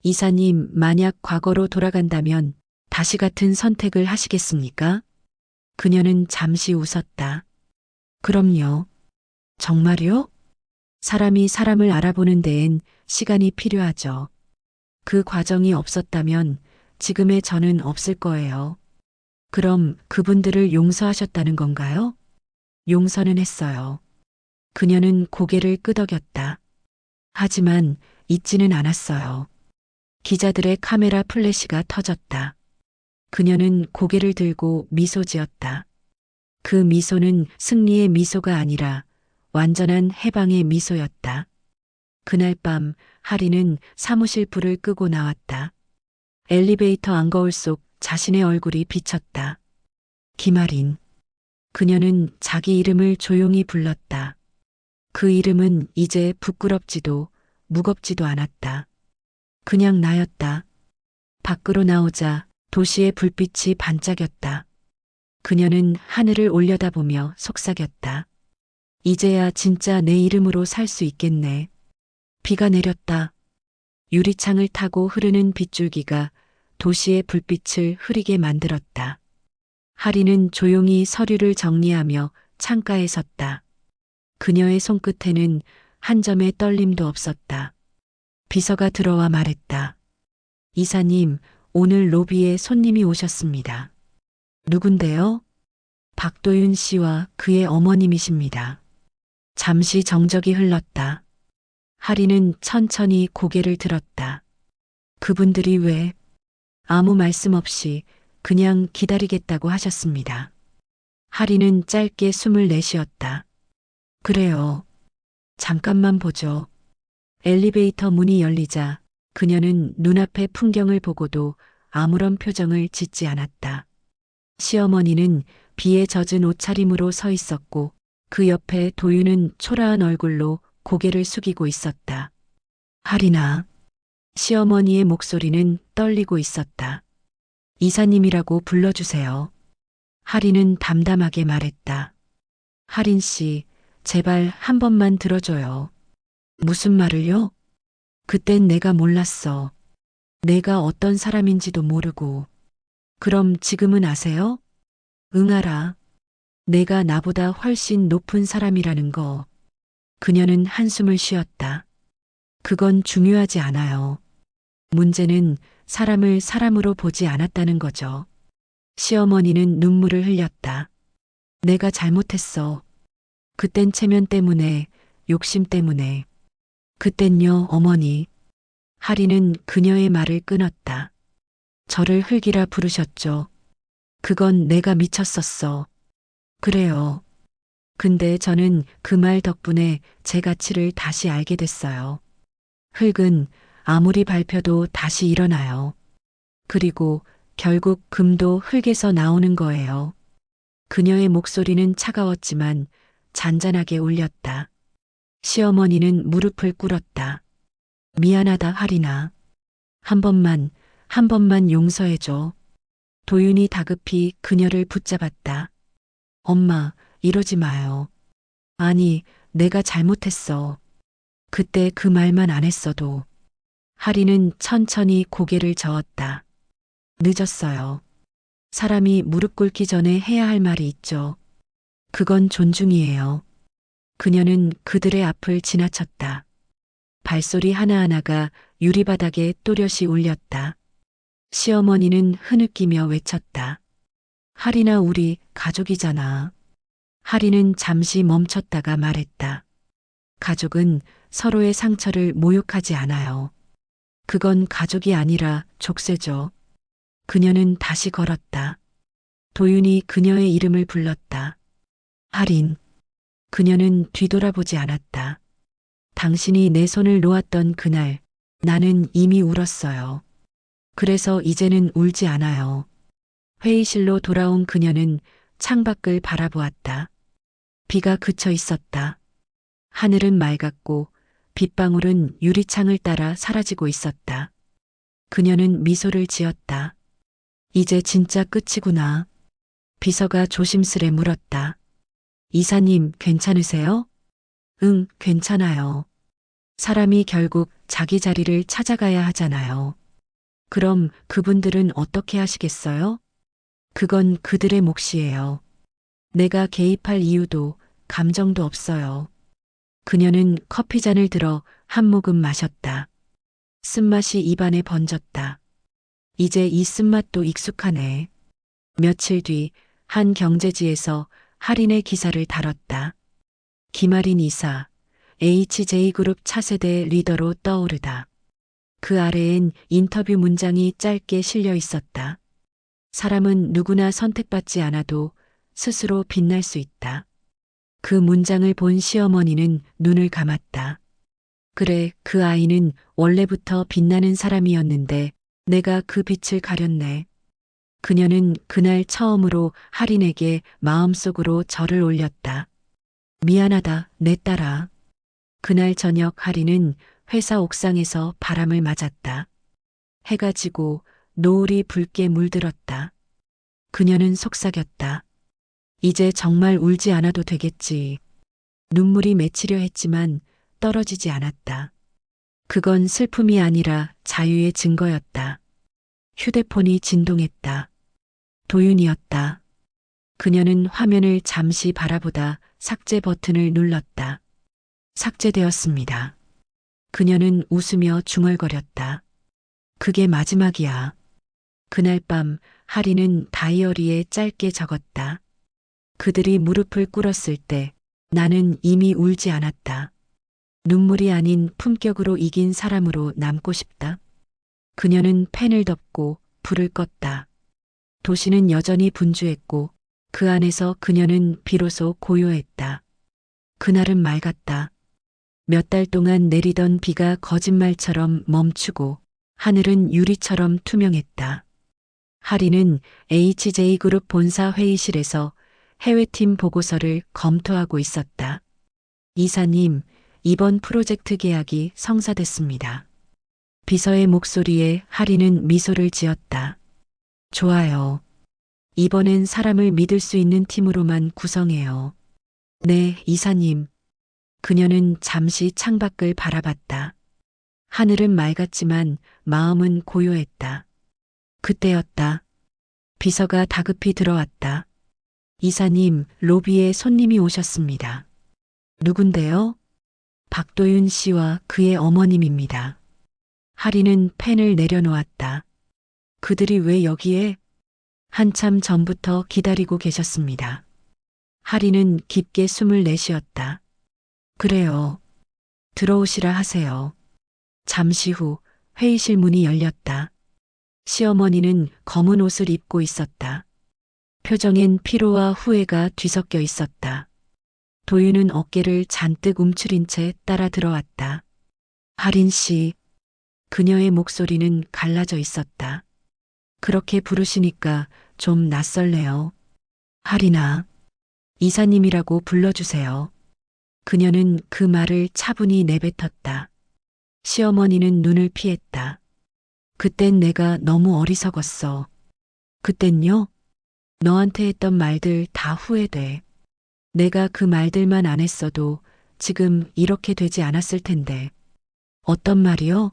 이사님, 만약 과거로 돌아간다면 다시 같은 선택을 하시겠습니까? 그녀는 잠시 웃었다. 그럼요. 정말요? 사람이 사람을 알아보는 데엔 시간이 필요하죠. 그 과정이 없었다면 지금의 저는 없을 거예요. 그럼 그분들을 용서하셨다는 건가요? 용서는 했어요. 그녀는 고개를 끄덕였다. 하지만 잊지는 않았어요. 기자들의 카메라 플래시가 터졌다. 그녀는 고개를 들고 미소 지었다. 그 미소는 승리의 미소가 아니라 완전한 해방의 미소였다. 그날 밤 할인은 사무실 불을 끄고 나왔다. 엘리베이터 안거울 속 자신의 얼굴이 비쳤다. 김할인. 그녀는 자기 이름을 조용히 불렀다. 그 이름은 이제 부끄럽지도 무겁지도 않았다. 그냥 나였다. 밖으로 나오자 도시의 불빛이 반짝였다. 그녀는 하늘을 올려다보며 속삭였다. 이제야 진짜 내 이름으로 살 수 있겠네. 비가 내렸다. 유리창을 타고 흐르는 빗줄기가 도시의 불빛을 흐리게 만들었다. 할인은 조용히 서류를 정리하며 창가에 섰다. 그녀의 손끝에는 한 점의 떨림도 없었다. 비서가 들어와 말했다. 이사님, 오늘 로비에 손님이 오셨습니다. 누군데요? 박도윤 씨와 그의 어머님이십니다. 잠시 정적이 흘렀다. 할인은 천천히 고개를 들었다. 그분들이 왜? 아무 말씀 없이 그냥 기다리겠다고 하셨습니다. 할인은 짧게 숨을 내쉬었다. 그래요. 잠깐만 보죠. 엘리베이터 문이 열리자 그녀는 눈앞의 풍경을 보고도 아무런 표정을 짓지 않았다. 시어머니는 비에 젖은 옷차림으로 서 있었고 그 옆에 도윤은 초라한 얼굴로 고개를 숙이고 있었다. 하리나. 시어머니의 목소리는 떨리고 있었다. 이사님이라고 불러주세요. 하리는 담담하게 말했다. 하린 씨, 제발 한 번만 들어줘요. 무슨 말을요? 그땐 내가 몰랐어. 내가 어떤 사람인지도 모르고. 그럼 지금은 아세요? 응, 알아. 내가 나보다 훨씬 높은 사람이라는 거. 그녀는 한숨을 쉬었다. 그건 중요하지 않아요. 문제는 사람을 사람으로 보지 않았다는 거죠. 시어머니는 눈물을 흘렸다. 내가 잘못했어. 그땐 체면 때문에, 욕심 때문에. 그땐요, 어머니. 하리는 그녀의 말을 끊었다. 저를 흙이라 부르셨죠. 그건 내가 미쳤었어. 그래요. 근데 저는 그 말 덕분에 제 가치를 다시 알게 됐어요. 흙은 아무리 밟혀도 다시 일어나요. 그리고 결국 금도 흙에서 나오는 거예요. 그녀의 목소리는 차가웠지만 잔잔하게 울렸다. 시어머니는 무릎을 꿇었다. 미안하다, 하리나. 한 번만 용서해줘. 도윤이 다급히 그녀를 붙잡았다. 엄마, 이러지 마요. 아니, 내가 잘못했어. 그때 그 말만 안 했어도. 하리는 천천히 고개를 저었다. 늦었어요. 사람이 무릎 꿇기 전에 해야 할 말이 있죠. 그건 존중이에요. 그녀는 그들의 앞을 지나쳤다. 발소리 하나하나가 유리바닥에 또렷이 울렸다. 시어머니는 흐느끼며 외쳤다. 하리나, 우리 가족이잖아. 하리는 잠시 멈췄다가 말했다. 가족은 서로의 상처를 모욕하지 않아요. 그건 가족이 아니라 족쇄죠. 그녀는 다시 걸었다. 도윤이 그녀의 이름을 불렀다. 하린. 그녀는 뒤돌아보지 않았다. 당신이 내 손을 놓았던 그날, 나는 이미 울었어요. 그래서 이제는 울지 않아요. 회의실로 돌아온 그녀는 창밖을 바라보았다. 비가 그쳐 있었다. 하늘은 맑았고 빗방울은 유리창을 따라 사라지고 있었다. 그녀는 미소를 지었다. 이제 진짜 끝이구나. 비서가 조심스레 물었다. 이사님, 괜찮으세요? 응, 괜찮아요. 사람이 결국 자기 자리를 찾아가야 하잖아요. 그럼 그분들은 어떻게 하시겠어요? 그건 그들의 몫이에요. 내가 개입할 이유도 감정도 없어요. 그녀는 커피잔을 들어 한 모금 마셨다. 쓴맛이 입안에 번졌다. 이제 이 쓴맛도 익숙하네. 며칠 뒤 한 경제지에서 할인의 기사를 다뤘다. 김아린 이사, HJ그룹 차세대 리더로 떠오르다. 그 아래엔 인터뷰 문장이 짧게 실려 있었다. 사람은 누구나 선택받지 않아도 스스로 빛날 수 있다. 그 문장을 본 시어머니는 눈을 감았다. 그래, 그 아이는 원래부터 빛나는 사람이었는데 내가 그 빛을 가렸네. 그녀는 그날 처음으로 할인에게 마음속으로 절을 올렸다. 미안하다, 내 딸아. 그날 저녁 할인은 회사 옥상에서 바람을 맞았다. 해가 지고 노을이 붉게 물들었다. 그녀는 속삭였다. 이제 정말 울지 않아도 되겠지. 눈물이 맺히려 했지만 떨어지지 않았다. 그건 슬픔이 아니라 자유의 증거였다. 휴대폰이 진동했다. 도윤이었다. 그녀는 화면을 잠시 바라보다 삭제 버튼을 눌렀다. 삭제되었습니다. 그녀는 웃으며 중얼거렸다. 그게 마지막이야. 그날 밤 하리는 다이어리에 짧게 적었다. 그들이 무릎을 꿇었을 때 나는 이미 울지 않았다. 눈물이 아닌 품격으로 이긴 사람으로 남고 싶다. 그녀는 펜을 덮고 불을 껐다. 도시는 여전히 분주했고 그 안에서 그녀는 비로소 고요했다. 그날은 맑았다. 몇 달 동안 내리던 비가 거짓말처럼 멈추고 하늘은 유리처럼 투명했다. 하리는 HJ그룹 본사 회의실에서 해외팀 보고서를 검토하고 있었다. 이사님, 이번 프로젝트 계약이 성사됐습니다. 비서의 목소리에 하리는 미소를 지었다. 좋아요. 이번엔 사람을 믿을 수 있는 팀으로만 구성해요. 네, 이사님. 그녀는 잠시 창밖을 바라봤다. 하늘은 맑았지만 마음은 고요했다. 그때였다. 비서가 다급히 들어왔다. 이사님, 로비에 손님이 오셨습니다. 누군데요? 박도윤 씨와 그의 어머님입니다. 하리는 펜을 내려놓았다. 그들이 왜 여기에? 한참 전부터 기다리고 계셨습니다. 하리는 깊게 숨을 내쉬었다. 그래요. 들어오시라 하세요. 잠시 후 회의실 문이 열렸다. 시어머니는 검은 옷을 입고 있었다. 표정엔 피로와 후회가 뒤섞여 있었다. 도윤은 어깨를 잔뜩 움츠린 채 따라 들어왔다. 하린 씨. 그녀의 목소리는 갈라져 있었다. 그렇게 부르시니까 좀 낯설네요. 하리나. 이사님이라고 불러주세요. 그녀는 그 말을 차분히 내뱉었다. 시어머니는 눈을 피했다. 그땐 내가 너무 어리석었어. 그땐요? 너한테 했던 말들 다 후회돼. 내가 그 말들만 안 했어도 지금 이렇게 되지 않았을 텐데. 어떤 말이요?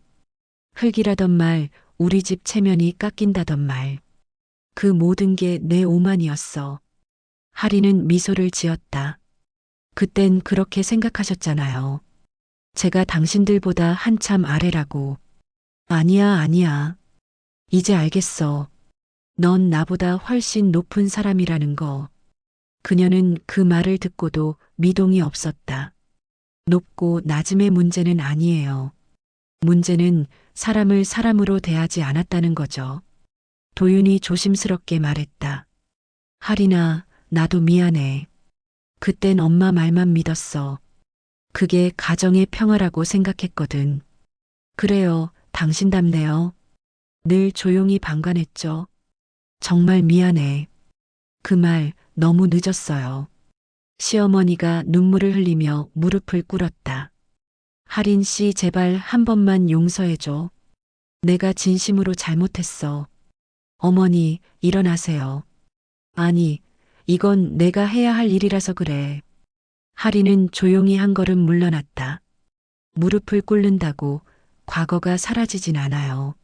흙이라던 말, 우리 집 체면이 깎인다던 말. 그 모든 게 내 오만이었어. 하리는 미소를 지었다. 그땐 그렇게 생각하셨잖아요. 제가 당신들보다 한참 아래라고. 아니야, 아니야. 이제 알겠어. 넌 나보다 훨씬 높은 사람이라는 거. 그녀는 그 말을 듣고도 미동이 없었다. 높고 낮음의 문제는 아니에요. 문제는 사람을 사람으로 대하지 않았다는 거죠. 도윤이 조심스럽게 말했다. 하리나, 나도 미안해. 그땐 엄마 말만 믿었어. 그게 가정의 평화라고 생각했거든. 그래요, 당신답네요. 늘 조용히 방관했죠. 정말 미안해. 그 말 너무 늦었어요. 시어머니가 눈물을 흘리며 무릎을 꿇었다. 하린 씨, 제발 한 번만 용서해줘. 내가 진심으로 잘못했어. 어머니, 일어나세요. 아니, 이건 내가 해야 할 일이라서 그래. 하리는 조용히 한 걸음 물러났다. 무릎을 꿇는다고 과거가 사라지진 않아요.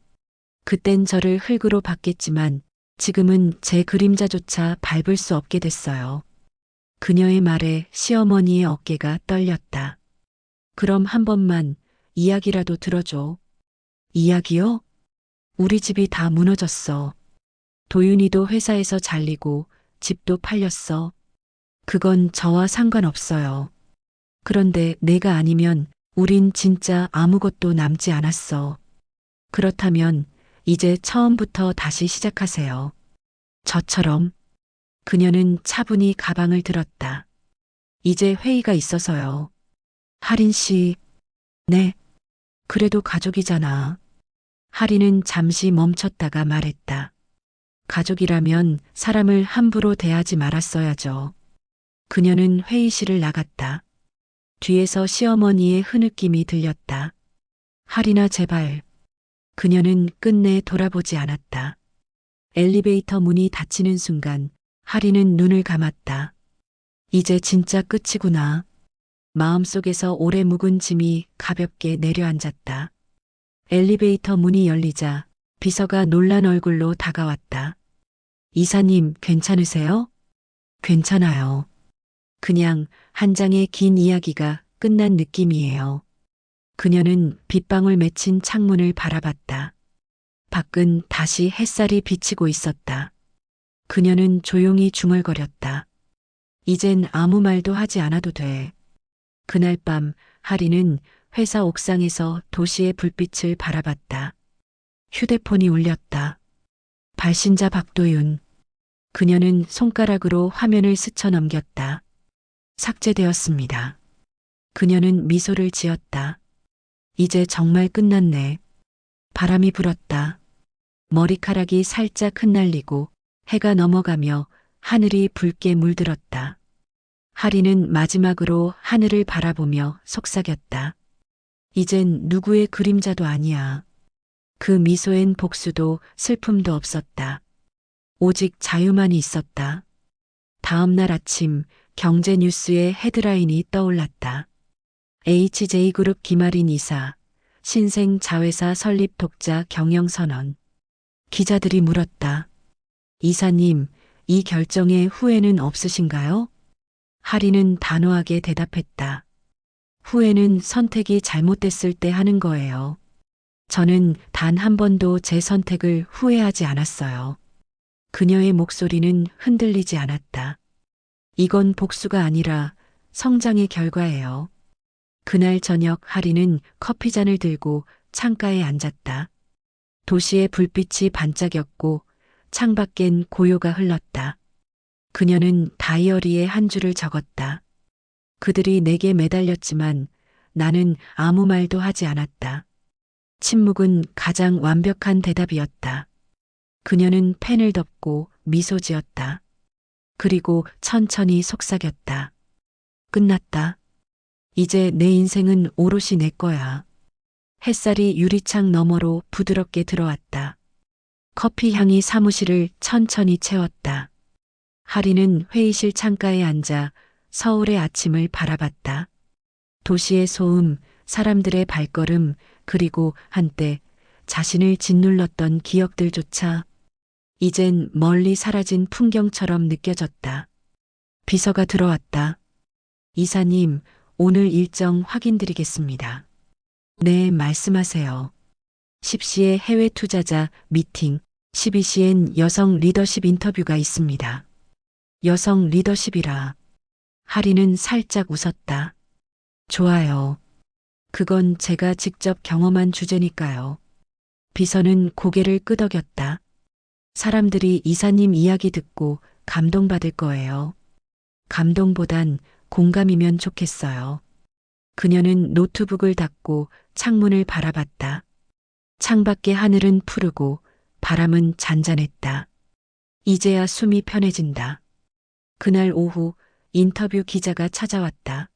그땐 저를 흙으로 봤겠지만 지금은 제 그림자조차 밟을 수 없게 됐어요. 그녀의 말에 시어머니의 어깨가 떨렸다. 그럼 한 번만 이야기라도 들어줘. 이야기요? 우리 집이 다 무너졌어. 도윤이도 회사에서 잘리고 집도 팔렸어. 그건 저와 상관없어요. 그런데 내가 아니면 우린 진짜 아무것도 남지 않았어. 그렇다면 이제 처음부터 다시 시작하세요. 저처럼. 그녀는 차분히 가방을 들었다. 이제 회의가 있어서요. 하린 씨. 네. 그래도 가족이잖아. 하리는 잠시 멈췄다가 말했다. 가족이라면 사람을 함부로 대하지 말았어야죠. 그녀는 회의실을 나갔다. 뒤에서 시어머니의 흐느낌이 들렸다. 하리나, 제발. 그녀는 끝내 돌아보지 않았다. 엘리베이터 문이 닫히는 순간 하리는 눈을 감았다. 이제 진짜 끝이구나. 마음속에서 오래 묵은 짐이 가볍게 내려앉았다. 엘리베이터 문이 열리자 비서가 놀란 얼굴로 다가왔다. 이사님, 괜찮으세요? 괜찮아요. 그냥 한 장의 긴 이야기가 끝난 느낌이에요. 그녀는 빗방울 맺힌 창문을 바라봤다. 밖은 다시 햇살이 비치고 있었다. 그녀는 조용히 중얼거렸다. 이젠 아무 말도 하지 않아도 돼. 그날 밤 하리는 회사 옥상에서 도시의 불빛을 바라봤다. 휴대폰이 울렸다. 발신자 박도윤. 그녀는 손가락으로 화면을 스쳐 넘겼다. 삭제되었습니다. 그녀는 미소를 지었다. 이제 정말 끝났네. 바람이 불었다. 머리카락이 살짝 흩날리고 해가 넘어가며 하늘이 붉게 물들었다. 하리는 마지막으로 하늘을 바라보며 속삭였다. 이젠 누구의 그림자도 아니야. 그 미소엔 복수도 슬픔도 없었다. 오직 자유만이 있었다. 다음 날 아침 경제 뉴스의 헤드라인이 떠올랐다. HJ그룹 김아린 이사, 신생 자회사 설립 독자 경영선언. 기자들이 물었다. 이사님, 이 결정에 후회는 없으신가요? 하리는 단호하게 대답했다. 후회는 선택이 잘못됐을 때 하는 거예요. 저는 단 한 번도 제 선택을 후회하지 않았어요. 그녀의 목소리는 흔들리지 않았다. 이건 복수가 아니라 성장의 결과예요. 그날 저녁 하리는 커피잔을 들고 창가에 앉았다. 도시의 불빛이 반짝였고 창밖엔 고요가 흘렀다. 그녀는 다이어리에 한 줄을 적었다. 그들이 내게 매달렸지만 나는 아무 말도 하지 않았다. 침묵은 가장 완벽한 대답이었다. 그녀는 펜을 덮고 미소 지었다. 그리고 천천히 속삭였다. 끝났다. 이제 내 인생은 오롯이 내 거야. 햇살이 유리창 너머로 부드럽게 들어왔다. 커피 향이 사무실을 천천히 채웠다. 하리는 회의실 창가에 앉아 서울의 아침을 바라봤다. 도시의 소음, 사람들의 발걸음, 그리고 한때 자신을 짓눌렀던 기억들조차 이젠 멀리 사라진 풍경처럼 느껴졌다. 비서가 들어왔다. 이사님, 오늘 일정 확인드리겠습니다. 네, 말씀하세요. 10시에 해외 투자자 미팅, 12시엔 여성 리더십 인터뷰가 있습니다. 여성 리더십이라. 하리는 살짝 웃었다. 좋아요. 그건 제가 직접 경험한 주제니까요. 비서는 고개를 끄덕였다. 사람들이 이사님 이야기 듣고 감동받을 거예요. 감동보단 공감이면 좋겠어요. 그녀는 노트북을 닫고 창문을 바라봤다. 창밖의 하늘은 푸르고 바람은 잔잔했다. 이제야 숨이 편해진다. 그날 오후 인터뷰 기자가 찾아왔다.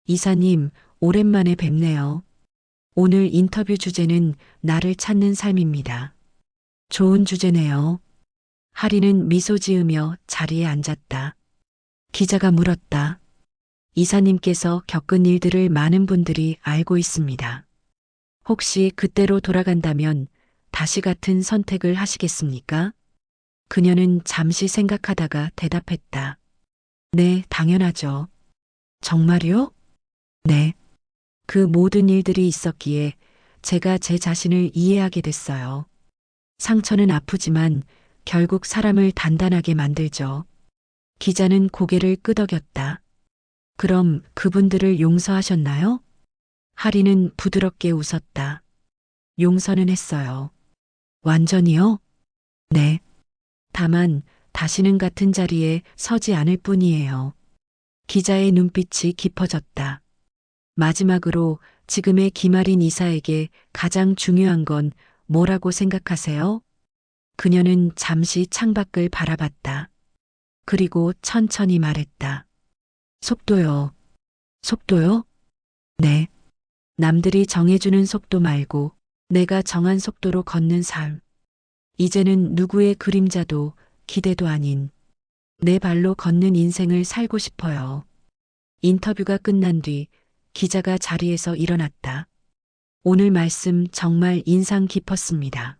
이사님, 오랜만에 뵙네요. 오늘 인터뷰 주제는 나를 찾는 삶입니다. 좋은 주제네요. 하리는 미소 지으며 자리에 앉았다. 기자가 물었다. 이사님께서 겪은 일들을 많은 분들이 알고 있습니다. 혹시 그때로 돌아간다면 다시 같은 선택을 하시겠습니까? 그녀는 잠시 생각하다가 대답했다. 네, 당연하죠. 정말요? 네. 그 모든 일들이 있었기에 제가 제 자신을 이해하게 됐어요. 상처는 아프지만 결국 사람을 단단하게 만들죠. 기자는 고개를 끄덕였다. 그럼 그분들을 용서하셨나요? 하리는 부드럽게 웃었다. 용서는 했어요. 완전히요? 네. 다만 다시는 같은 자리에 서지 않을 뿐이에요. 기자의 눈빛이 깊어졌다. 마지막으로 지금의 김아린 이사에게 가장 중요한 건 뭐라고 생각하세요? 그녀는 잠시 창밖을 바라봤다. 그리고 천천히 말했다. 속도요. 속도요? 네. 남들이 정해주는 속도 말고 내가 정한 속도로 걷는 삶. 이제는 누구의 그림자도 기대도 아닌 내 발로 걷는 인생을 살고 싶어요. 인터뷰가 끝난 뒤 기자가 자리에서 일어났다. 오늘 말씀 정말 인상 깊었습니다.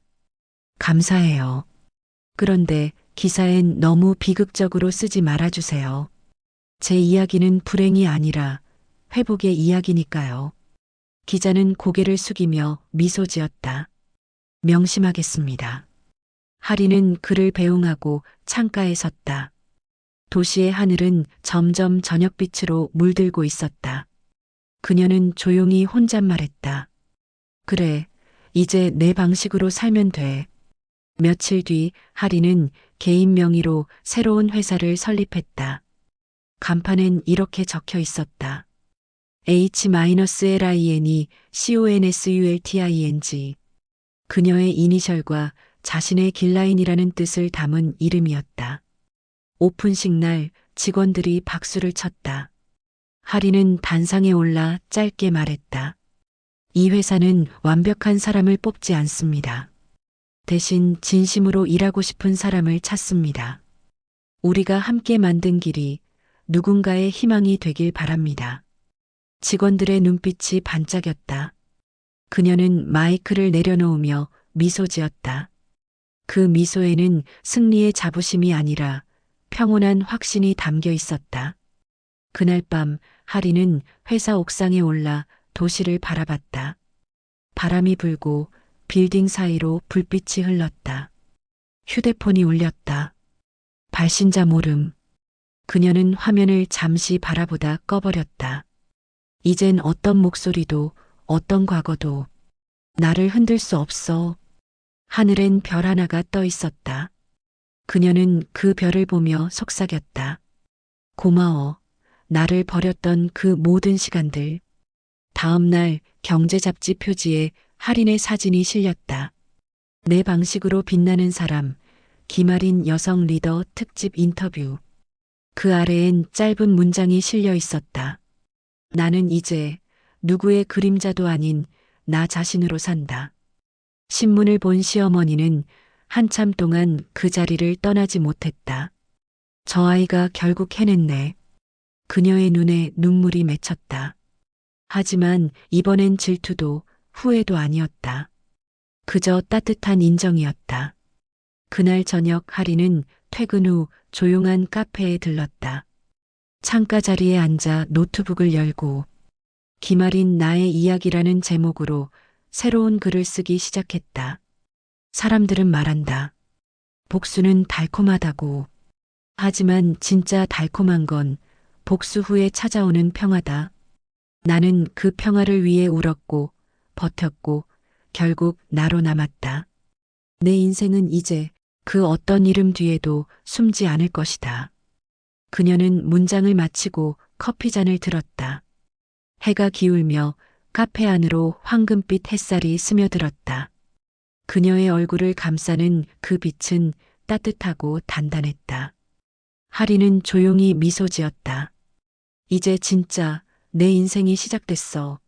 감사해요. 그런데 기사엔 너무 비극적으로 쓰지 말아주세요. 제 이야기는 불행이 아니라 회복의 이야기니까요. 기자는 고개를 숙이며 미소 지었다. 명심하겠습니다. 하리는 그를 배웅하고 창가에 섰다. 도시의 하늘은 점점 저녁빛으로 물들고 있었다. 그녀는 조용히 혼잣말했다. 그래, 이제 내 방식으로 살면 돼. 며칠 뒤 하리는 개인 명의로 새로운 회사를 설립했다. 간판엔 이렇게 적혀 있었다. H-LINE CONSULTING. 그녀의 이니셜과 자신의 길라인이라는 뜻을 담은 이름이었다. 오픈식 날 직원들이 박수를 쳤다. 하리는 단상에 올라 짧게 말했다. 이 회사는 완벽한 사람을 뽑지 않습니다. 대신 진심으로 일하고 싶은 사람을 찾습니다. 우리가 함께 만든 길이 누군가의 희망이 되길 바랍니다. 직원들의 눈빛이 반짝였다. 그녀는 마이크를 내려놓으며 미소 지었다. 그 미소에는 승리의 자부심이 아니라 평온한 확신이 담겨 있었다. 그날 밤 하리는 회사 옥상에 올라 도시를 바라봤다. 바람이 불고 빌딩 사이로 불빛이 흘렀다. 휴대폰이 울렸다. 발신자 모름. 그녀는 화면을 잠시 바라보다 꺼버렸다. 이젠 어떤 목소리도 어떤 과거도 나를 흔들 수 없어. 하늘엔 별 하나가 떠 있었다. 그녀는 그 별을 보며 속삭였다. 고마워. 나를 버렸던 그 모든 시간들. 다음 날 경제 잡지 표지에 할인의 사진이 실렸다. 내 방식으로 빛나는 사람, 김아린 여성 리더 특집 인터뷰. 그 아래엔 짧은 문장이 실려 있었다. 나는 이제 누구의 그림자도 아닌 나 자신으로 산다. 신문을 본 시어머니는 한참 동안 그 자리를 떠나지 못했다. 저 아이가 결국 해냈네. 그녀의 눈에 눈물이 맺혔다. 하지만 이번엔 질투도 후회도 아니었다. 그저 따뜻한 인정이었다. 그날 저녁 하리는 퇴근 후 조용한 카페에 들렀다. 창가 자리에 앉아 노트북을 열고 김아린 나의 이야기라는 제목으로 새로운 글을 쓰기 시작했다. 사람들은 말한다. 복수는 달콤하다고. 하지만 진짜 달콤한 건 복수 후에 찾아오는 평화다. 나는 그 평화를 위해 울었고 버텼고 결국 나로 남았다. 내 인생은 이제 그 어떤 이름 뒤에도 숨지 않을 것이다. 그녀는 문장을 마치고 커피잔을 들었다. 해가 기울며 카페 안으로 황금빛 햇살이 스며들었다. 그녀의 얼굴을 감싸는 그 빛은 따뜻하고 단단했다. 하리는 조용히 미소 지었다. 이제 진짜 내 인생이 시작됐어.